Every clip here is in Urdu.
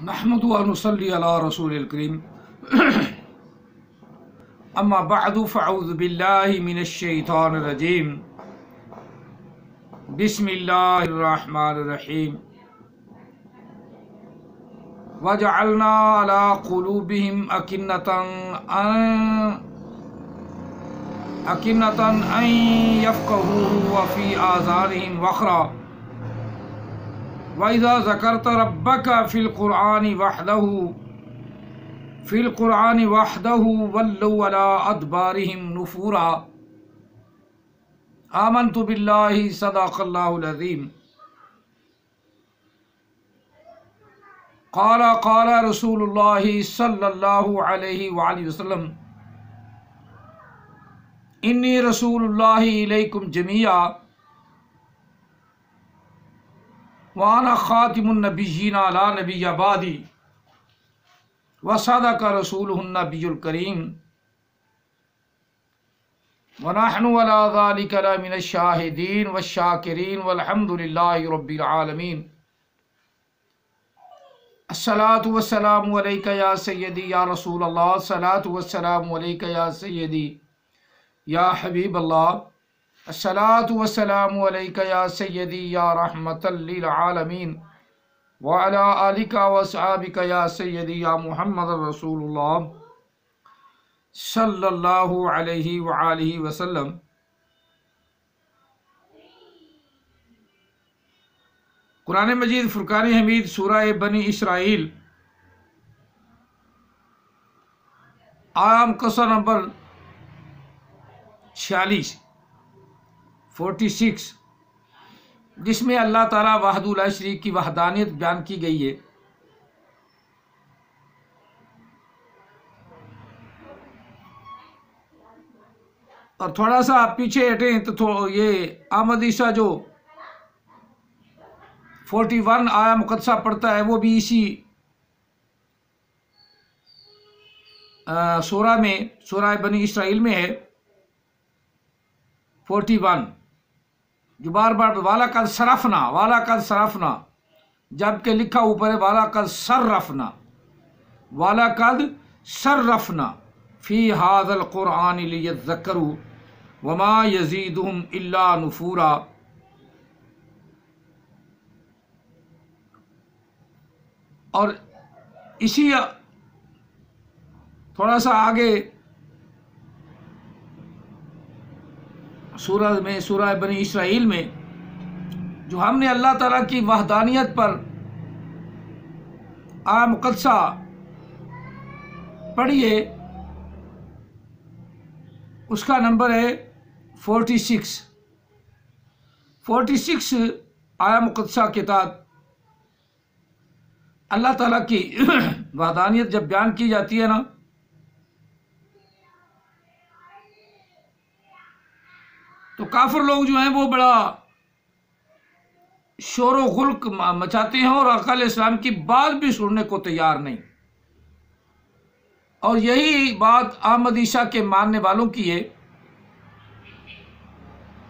نحمد و نصلی علی رسول الکریم اما بعد فاعوذ باللہ من الشیطان الرجیم بسم اللہ الرحمن الرحیم وجعلنا علی قلوبہم اکنۃ ان یفقہوہ وفی آذانہم وقرا وَإِذَا ذَكَرْتَ رَبَّكَ فِي الْقُرْآنِ وَحْدَهُ وَلَّوْا عَلَىٰ أَدْبَارِهِمْ نُفُورًا آمَنْتُ بِاللَّهِ صَدَقَ اللَّهُ الْعَظِيمُ قال رسول الله صلى الله عليه وآله وسلم إني رسول الله إليكم جميعا وَأَنَا خَاتِمُ النَّبِيِّينَ لَا نَبِيَّ بَعْدِي وَصَدَقَ رَسُولُهُ النَّبِيُّ الْكَرِيمُ وَنَحْنُ عَلَىٰ ذَلِكَ لَمِنَ الشَّاهِدِينَ وَالشَّاكِرِينَ وَالْحَمْدُ لِلَّهِ رَبِّ الْعَالَمِينَ الصلاة والسلام علیکہ یا سیدی یا رسول اللہ، الصلاة والسلام علیکہ یا سیدی یا حبیب اللہ، الصلاة والسلام علیکہ یا سیدی یا رحمت للعالمین وعلی آلکہ واصحابکہ یا سیدی یا محمد رسول اللہ صلی اللہ علیہ وآلہ وسلم۔ قرآن مجید فرقان حمید سورہ بنی اسرائیل آیام قصہ نمبر 46 جس میں اللہ تعالیٰ وحدہ لا شریک کی وحدانیت بیان کی گئی ہے۔ اور تھوڑا سا پیچھے ہٹیں تو یہ احمد عیسیٰ جو 41 آیا مقدسہ پڑھتا ہے وہ بھی اسی سورہ بنی اسرائیل میں ہے 41، جو بار بار وَلَقَدْ صَرَفْنَا جبکہ لکھا اوپر ہے وَلَقَدْ صَرَّفْنَا فِي هَذَا الْقُرْآنِ لِيَذَّكَّرُوا وَمَا يَزِيدُهُمْ إِلَّا نُفُورًا۔ اور اسی تھوڑا سا آگے سورہ بنی اسرائیل میں جو ہم نے اللہ تعالیٰ کی وحدانیت پر آیہ مقدسہ پڑھی ہے، اس کا نمبر ہے 46 آیہ مقدسہ کے تحت اللہ تعالیٰ کی وحدانیت جب بیان کی جاتی ہے نا تو کافر لوگ جو ہیں وہ بڑا شور و غلق مچاتے ہیں اور عقل اسلام کی بات بھی سننے کو تیار نہیں۔ اور یہی بات احمد عیسیٰ کے ماننے والوں کی ہے۔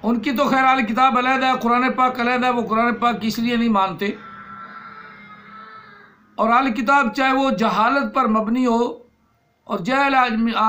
ان کی تو خیر اہل کتاب علیحدہ ہے، قرآن پاک علیحدہ ہے، وہ قرآن پاک اس لیے نہیں مانتے۔ اور اہل کتاب چاہے وہ جہالت پر مبنی ہو اور جاہل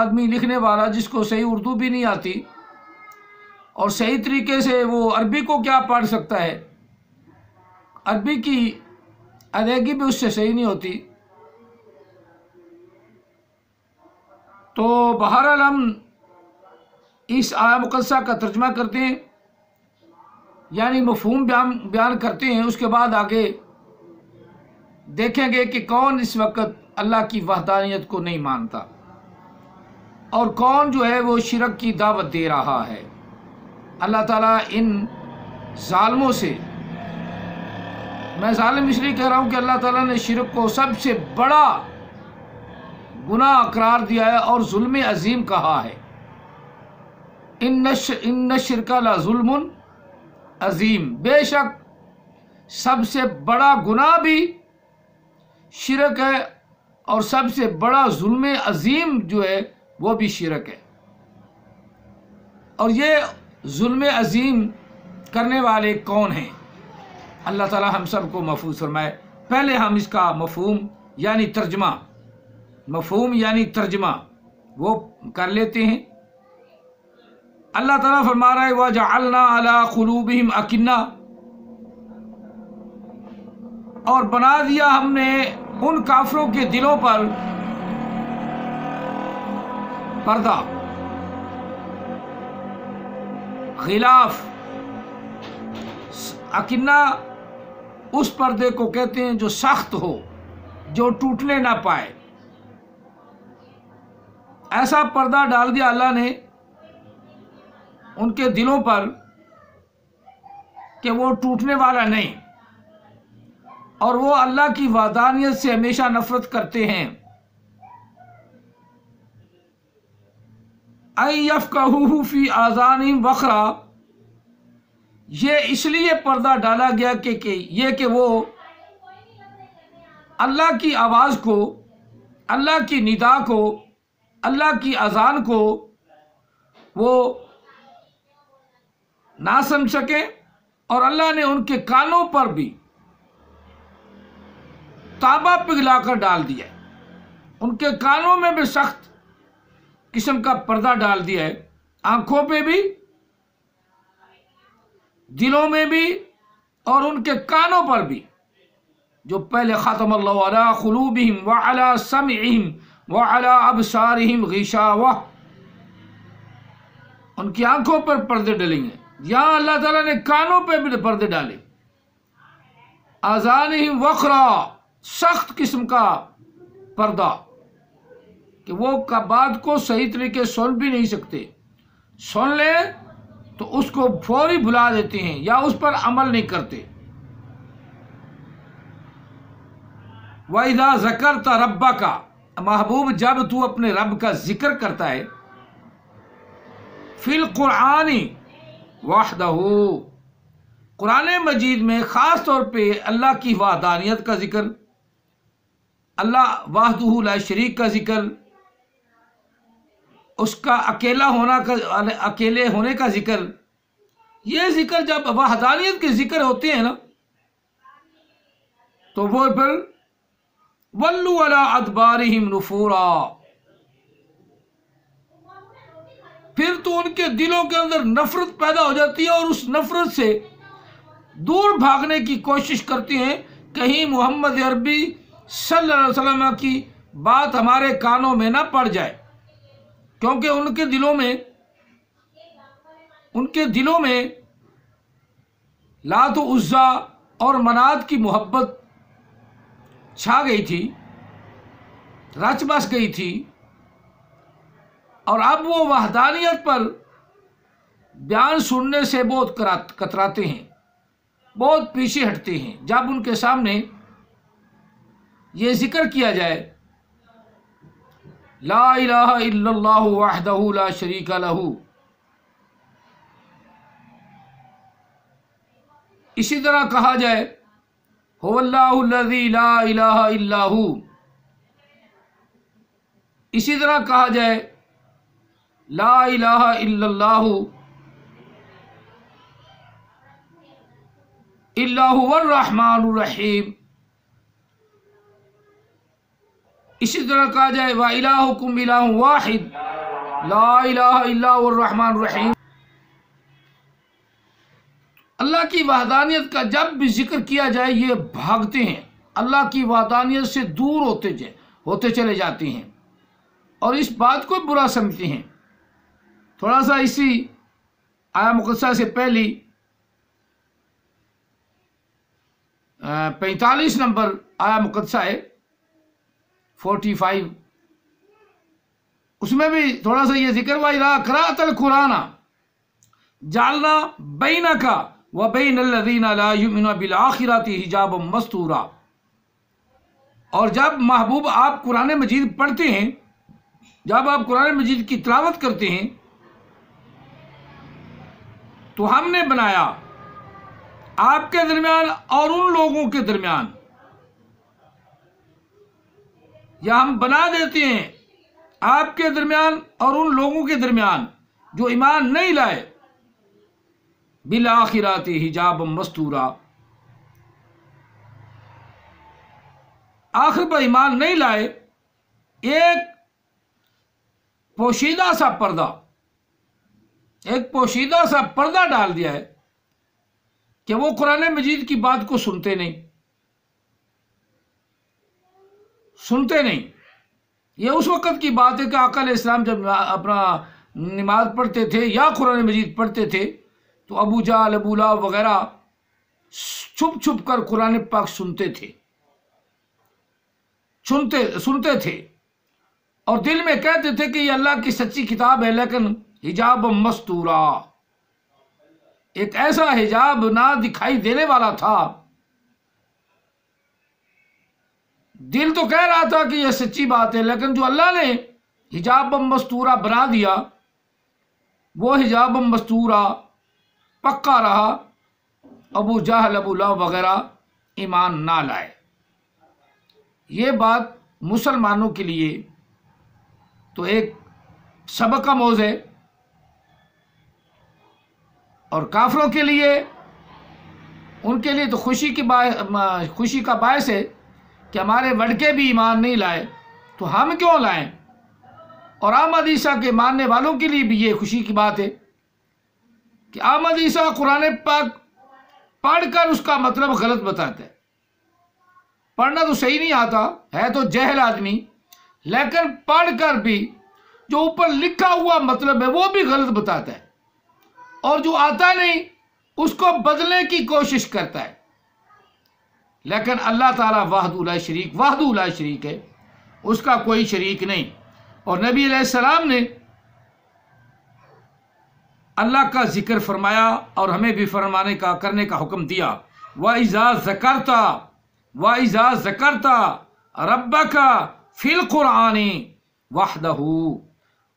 آدمی لکھنے والا جس کو صحیح اردو بھی نہیں آتی اور صحیح طریقے سے وہ عربی کو کیا پڑھ سکتا ہے، عربی کی ادائیگی بھی اس سے صحیح نہیں ہوتی۔ تو بہرحال ہم اس آیہ مقدسہ کا ترجمہ کرتے ہیں، یعنی مفہوم بیان کرتے ہیں، اس کے بعد آگے دیکھیں گے کہ کون اس وقت اللہ کی وحدانیت کو نہیں مانتا اور کون جو ہے وہ شرک کی دعوت دے رہا ہے۔ اللہ تعالیٰ ان ظالموں سے، میں ظالم اس لیے کہہ رہا ہوں کہ اللہ تعالیٰ نے شرک کو سب سے بڑا گناہ قرار دیا ہے اور ظلم عظیم کہا ہے۔ ان الشرک لظلم عظیم، بے شک سب سے بڑا گناہ بھی شرک ہے اور سب سے بڑا ظلم عظیم جو ہے وہ بھی شرک ہے۔ اور یہ ظلم عظیم کرنے والے کون ہیں؟ اللہ تعالی ہم سب کو محفوظ فرمائے۔ پہلے ہم اس کا مفہوم یعنی ترجمہ، مفہوم یعنی ترجمہ وہ کر لیتے ہیں۔ اللہ تعالیٰ فرما رہا ہے وَجَعَلْنَا عَلَىٰ قُلُوبِهِمْ أَكِنَّةً، اور بنا دیا ہم نے ان کافروں کے دلوں پر پردہ، غلاف۔ اکنہ اس پردے کو کہتے ہیں جو سخت ہو، جو ٹوٹنے نہ پائے۔ ایسا پردہ ڈال دیا اللہ نے ان کے دلوں پر کہ وہ ٹوٹنے والا نہیں، اور وہ اللہ کی وحدانیت سے ہمیشہ نفرت کرتے ہیں۔ أَن يَفْقَهُوهُ فِي آذَانِهِمْ وَقْرًا، یہ اس لیے پردہ ڈالا گیا کہ وہ اللہ کی آواز کو، اللہ کی ندا کو، اللہ کی اذان کو وہ نہ سمجھ سکیں، اور اللہ نے ان کے کانوں پر بھی تابا پگھلا کر ڈال دیا ہے، ان کے کانوں میں بھی سخت قسم کا پردہ ڈال دیا ہے، آنکھوں پہ بھی، دلوں میں بھی، اور ان کے کانوں پر بھی، جو پہلے ختم اللہ علی قلوبہم وعلی سمعہم وعلی ابصارہم غشاوہ، ان کی آنکھوں پر پردے ڈلیں گے۔ یہاں اللہ تعالیٰ نے کانوں پہ بھی پردے ڈالے، آذانہم وقرا، سخت قسم کا پردہ کہ وہ بات کو صحیح طریقے سن بھی نہیں سکتے، سن لیں تو اس کو فوری بھلا دیتے ہیں یا اس پر عمل نہیں کرتے۔ وَإِذَا ذَكَرْتَ رَبَّكَ، محبوب جب تو اپنے رب کا ذکر کرتا ہے، فی القرآن وحدہ، قرآن مجید میں خاص طور پہ اللہ کی وحدانیت کا ذکر، اللہ وحدہ لا شریک کا ذکر، اس کا اکیلے ہونے کا ذکر، یہ ذکر جب وحدانیت کے ذکر ہوتے ہیں نا تو وہ پھر وَلُّوا عَلَىٰ أَدْبَارِهِمْ نُفُورًا، پھر تو ان کے دلوں کے اندر نفرت پیدا ہو جاتی ہے، اور اس نفرت سے دور بھاگنے کی کوشش کرتے ہیں، کہیں محمد عربی صلی اللہ علیہ وسلم کی بات ہمارے کانوں میں نہ پڑ جائے، کیونکہ ان کے دلوں میں لات و عزا اور منات کی محبت چھا گئی تھی، رچ بس گئی تھی، اور اب وہ وحدانیت پر بیان سننے سے بہت کتراتے ہیں، بہت پیچھے ہٹتے ہیں۔ جب ان کے سامنے یہ ذکر کیا جائے لا الہ الا اللہ وحدہ لا شریک لہ، اسی طرح کہا جائے هو اللہ الذی لا الہ الا ہو، اسی طرح کہا جائے لا الہ الا اللہ الا هو الرحمن الرحیم، اسی طرح کہا جائے وَإِلَٰهُكُمْ إِلَٰهٌ وَاحِدٌ لَا إِلَٰهَ إِلَّا هُوَ الرَّحْمَٰنُ الرَّحِيمُ۔ اللہ کی وحدانیت کا جب بھی ذکر کیا جائے یہ بھاگتے ہیں، اللہ کی وحدانیت سے دور ہوتے چلے جاتے ہیں، اور اس بات کو برا سمجھتے ہیں۔ تھوڑا سا اسی آیا مقدسہ سے پہلی 45 نمبر آیا مقدسہ ہے 45، اس میں بھی تھوڑا سا یہ ذکر وَإِذَا قَرَأْتَ الْقُرْآنَ جَعَلْنَا بَيْنَكَ وَبَيْنَ الَّذِينَ لَا يُؤْمِنُونَ بِالْآخِرَةِ حِجَابًا مَسْتُورًا، اور جب محبوب آپ قرآن مجید پڑھتے ہیں، جب آپ قرآن مجید کی تلاوت کرتے ہیں تو ہم نے بنایا آپ کے درمیان اور ان لوگوں کے درمیان، یا ہم بنا دیتے ہیں آپ کے درمیان اور ان لوگوں کے درمیان جو ایمان نہیں لائے، بالآخرات حجابا مستورا، آخر پر ایمان نہیں لائے، ایک پوشیدہ سا پردہ ڈال دیا ہے کہ وہ قرآن مجید کی بات کو سنتے نہیں۔ یہ اس وقت کی بات ہے کہ آقا علیہ السلام جب اپنا نماز پڑھتے تھے یا قرآن مجید پڑھتے تھے تو ابو جہل، ابو لہب وغیرہ چھپ چھپ کر قرآن پاک سنتے تھے اور دل میں کہتے تھے کہ یہ اللہ کی سچی کتاب ہے، لیکن حجاب مستورا، ایک ایسا حجاب نہ دکھائی دینے والا تھا۔ دل تو کہہ رہا تھا کہ یہ سچی بات ہے، لیکن جو اللہ نے حجاب مستورا بنا دیا وہ حجاب مستورا پکا رہا۔ ابو جہل، ابو لہب وغیرہ ایمان نہ لائے۔ یہ بات مسلمانوں کے لیے تو ایک سبق کا موضوع ہے، اور کافروں کے لیے، ان کے لیے تو خوشی کا باعث ہے کہ ہمارے وڈکے بھی ایمان نہیں لائے تو ہم کیوں لائیں۔ اور احمد عیسیٰ کے ماننے والوں کے لیے بھی یہ خوشی کی بات ہے کہ احمد عیسیٰ قرآن پاک پڑھ کر اس کا مطلب غلط بتاتا ہے۔ پڑھنا تو صحیح نہیں آتا ہے، تو جاہل آدمی، لیکن پڑھ کر بھی جو اوپر لکھا ہوا مطلب ہے وہ بھی غلط بتاتا ہے، اور جو آتا نہیں اس کو بدلنے کی کوشش کرتا ہے۔ لیکن اللہ تعالیٰ وحدہ لا شریک ہے، اس کا کوئی شریک نہیں۔ اور نبی علیہ السلام نے اللہ کا ذکر فرمایا اور ہمیں بھی کرنے کا حکم دیا۔ وَإِذَا ذَكَرْتَ رَبَّكَ فِي الْقُرْآنِ وَحْدَهُ،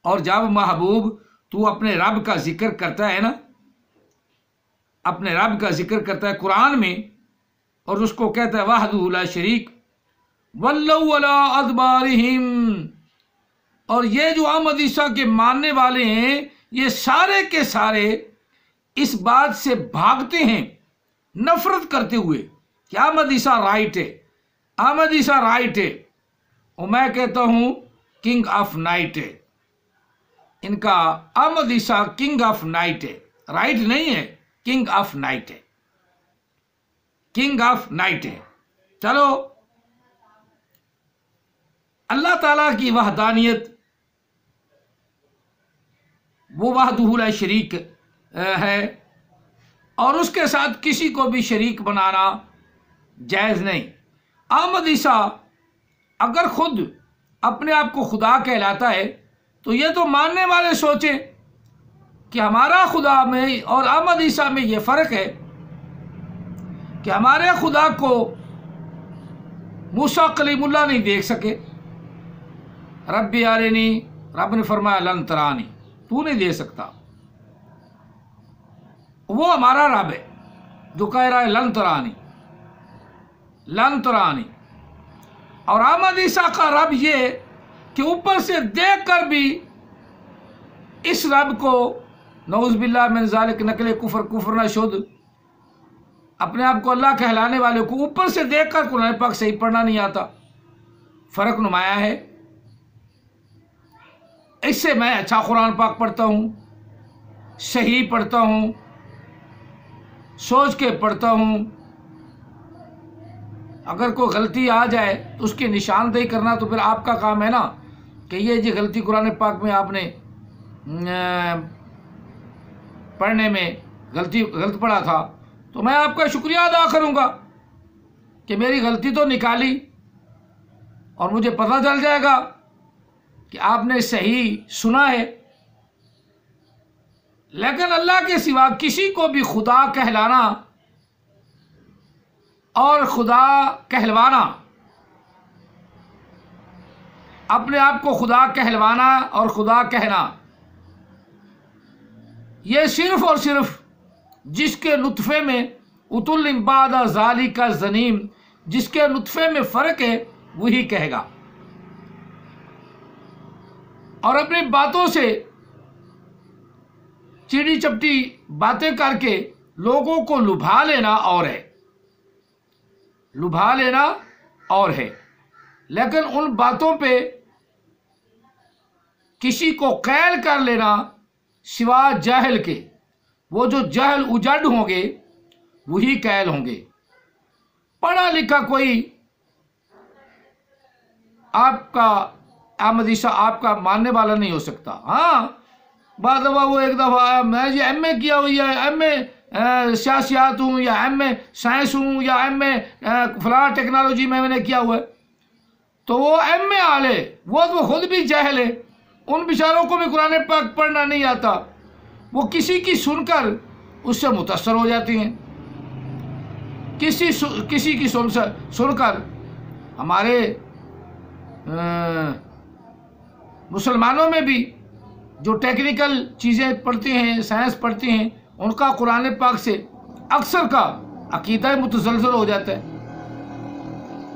اور جب محبوب تو اپنے رب کا ذکر کرتا ہے نا، اپنے رب کا ذکر کرتا ہے قرآن میں، اور اس کو کہتا ہے وحدہ لا شریک، وَلَّوْا عَلَىٰ أَدْبَارِهِمْ، اور یہ جو احمد عیسیٰ کے ماننے والے ہیں یہ سارے کے سارے اس بات سے بھاگتے ہیں نفرت کرتے ہوئے کہ احمد عیسیٰ رائٹ ہے، اور میں کہتا ہوں کنگ آف نائٹ ہے۔ ان کا احمد عیسیٰ کنگ آف نائٹ ہے، رائٹ نہیں ہے، کنگ آف نائٹ ہے۔ چلو، اللہ تعالیٰ کی وحدانیت، وہ وحدہ لا شریک ہے، اور اس کے ساتھ کسی کو بھی شریک بنانا جائز نہیں۔ احمد عیسیٰ اگر خود اپنے آپ کو خدا کہلاتا ہے تو یہ تو ماننے والے سوچیں کہ ہمارا خدا میں اور احمد عیسیٰ میں یہ فرق ہے کہ ہمارے خدا کو موسیٰ کلیم اللہ نہیں دیکھ سکے، رب ارنی، رب نے فرمایا لن ترانی، تو نہیں دے سکتا۔ وہ ہمارا رب ہے جو کہہ رہا ہے لن ترانی، اور احمد عیسیٰ کا رب یہ کہ اوپر سے دیکھ کر بھی اس رب کو نعوذ باللہ من ذالک نقل کفر نہ شد، اپنے آپ کو اللہ کہلانے والے کو اوپر سے دیکھ کر قرآن پاک صحیح پڑھنا نہیں آتا، فرق نمایاں ہے۔ اس سے میں اچھا قرآن پاک پڑھتا ہوں، صحیح پڑھتا ہوں، سوچ کے پڑھتا ہوں۔ اگر کوئی غلطی آ جائے تو اس کی نشاندہی کرنا تو پھر آپ کا کام ہے نا، کہ یہ جی غلطی قرآن پاک میں آپ نے پڑھنے میں غلط پڑھا تھا، تو میں آپ کا شکریہ ادا کروں گا کہ میری غلطی تو نکالی، اور مجھے پتہ چل جائے گا کہ آپ نے صحیح سنا ہے۔ لیکن اللہ کے سوا کسی کو بھی خدا کہلانا اور خدا کہلوانا، اپنے آپ کو خدا کہلوانا اور خدا کہنا، یہ صرف اور صرف جس کے نطفے میں اتل بعد ذالک زنیم، جس کے نطفے میں فرق ہے وہی کہے گا۔ اور اپنی باتوں سے چیڑی چپٹی باتیں کر کے لوگوں کو لبھا لینا اور ہے، لیکن ان باتوں پہ کسی کو قیل کر لینا سوا جاہل کے، وہ جو جہل اجڑ ہوں گے وہی قیل ہوں گے۔ پڑھا لکھا کوئی آپ کا احمدی صاحب آپ کا ماننے والا نہیں ہو سکتا۔ ہاں بعض دفعہ وہ ایک دفعہ میں یہ ایم اے کیا ہوئی ہے، ایم اے سیاسیات ہوں، یا ایم اے سائنس ہوں، یا ایم اے فلاں ٹیکنالوجی میں نے کیا ہوا ہے، تو وہ ایم اے والے وہ تو خود بھی جاہل ہے، ان بیچاروں کو بھی قرآن پاک پڑھنا نہیں آتا، وہ کسی کی سن کر اس سے متاثر ہو جاتی ہیں، کسی کی سن کر ہمارے مسلمانوں میں بھی جو ٹیکنیکل چیزیں پڑھتے ہیں، سائنس پڑھتے ہیں، ان کا قرآن پاک سے اکثر کا عقیدہ متزلزل ہو جاتا ہے،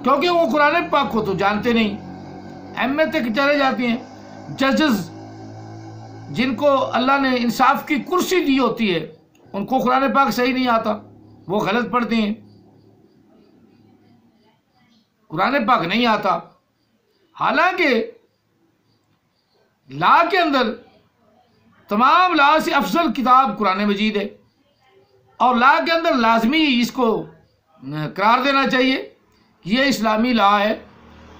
کیونکہ وہ قرآن پاک کو تو جانتے نہیں، ایم اے تک چلے جاتے ہیں۔ ججز جن کو اللہ نے انصاف کی کرسی دی ہوتی ہے ان کو قرآن پاک صحیح نہیں آتا، وہ غلط پڑھتے ہیں، قرآن پاک نہیں آتا، حالانکہ لا کے اندر تمام لا سے افضل کتاب قرآن مجید ہے، اور لا کے اندر لازمی اس کو قرار دینا چاہیے کہ یہ اسلامی لا ہے،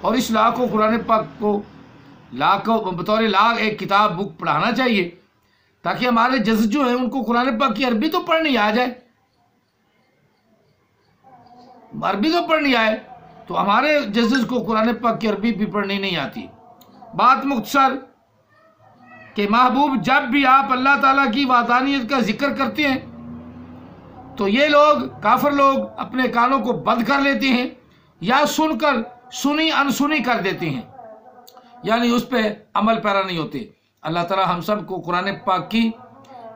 اور اس لا کو قرآن پاک کو لا کو بطور لا ایک کتاب بک پڑھانا چاہیے، تاکہ ہمارے جج جو ہیں ان کو قرآن پاک کی عربی تو پڑھنی آ جائے، عربی تو پڑھنی آئے، تو ہمارے ججز کو قرآن پاک کی عربی بھی پڑھنی نہیں آتی۔ بات مختصر کہ محبوب جب بھی آپ اللہ تعالیٰ کی وحدانیت کا ذکر کرتے ہیں تو یہ لوگ کافر لوگ اپنے کانوں کو بند کر لیتے ہیں، یا سن کر سنی انسنی کر دیتے ہیں، یعنی اس پہ عمل پیرا نہیں ہوتے۔ اللہ تعالیٰ ہم سب کو قرآن پاک کی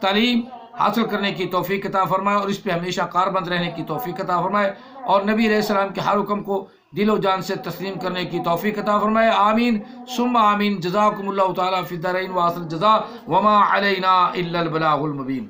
تعلیم حاصل کرنے کی توفیق عطا فرمائے، اور اس پہ ہمیشہ کاربند رہنے کی توفیق عطا فرمائے، اور نبی علیہ السلام کے ہر حکم کو دل و جان سے تسلیم کرنے کی توفیق عطا فرمائے۔ آمین ثم آمین۔ جزاکم اللہ تعالیٰ فی الدارین وآخر الجزاء وما علینا الا البلاغ المبین۔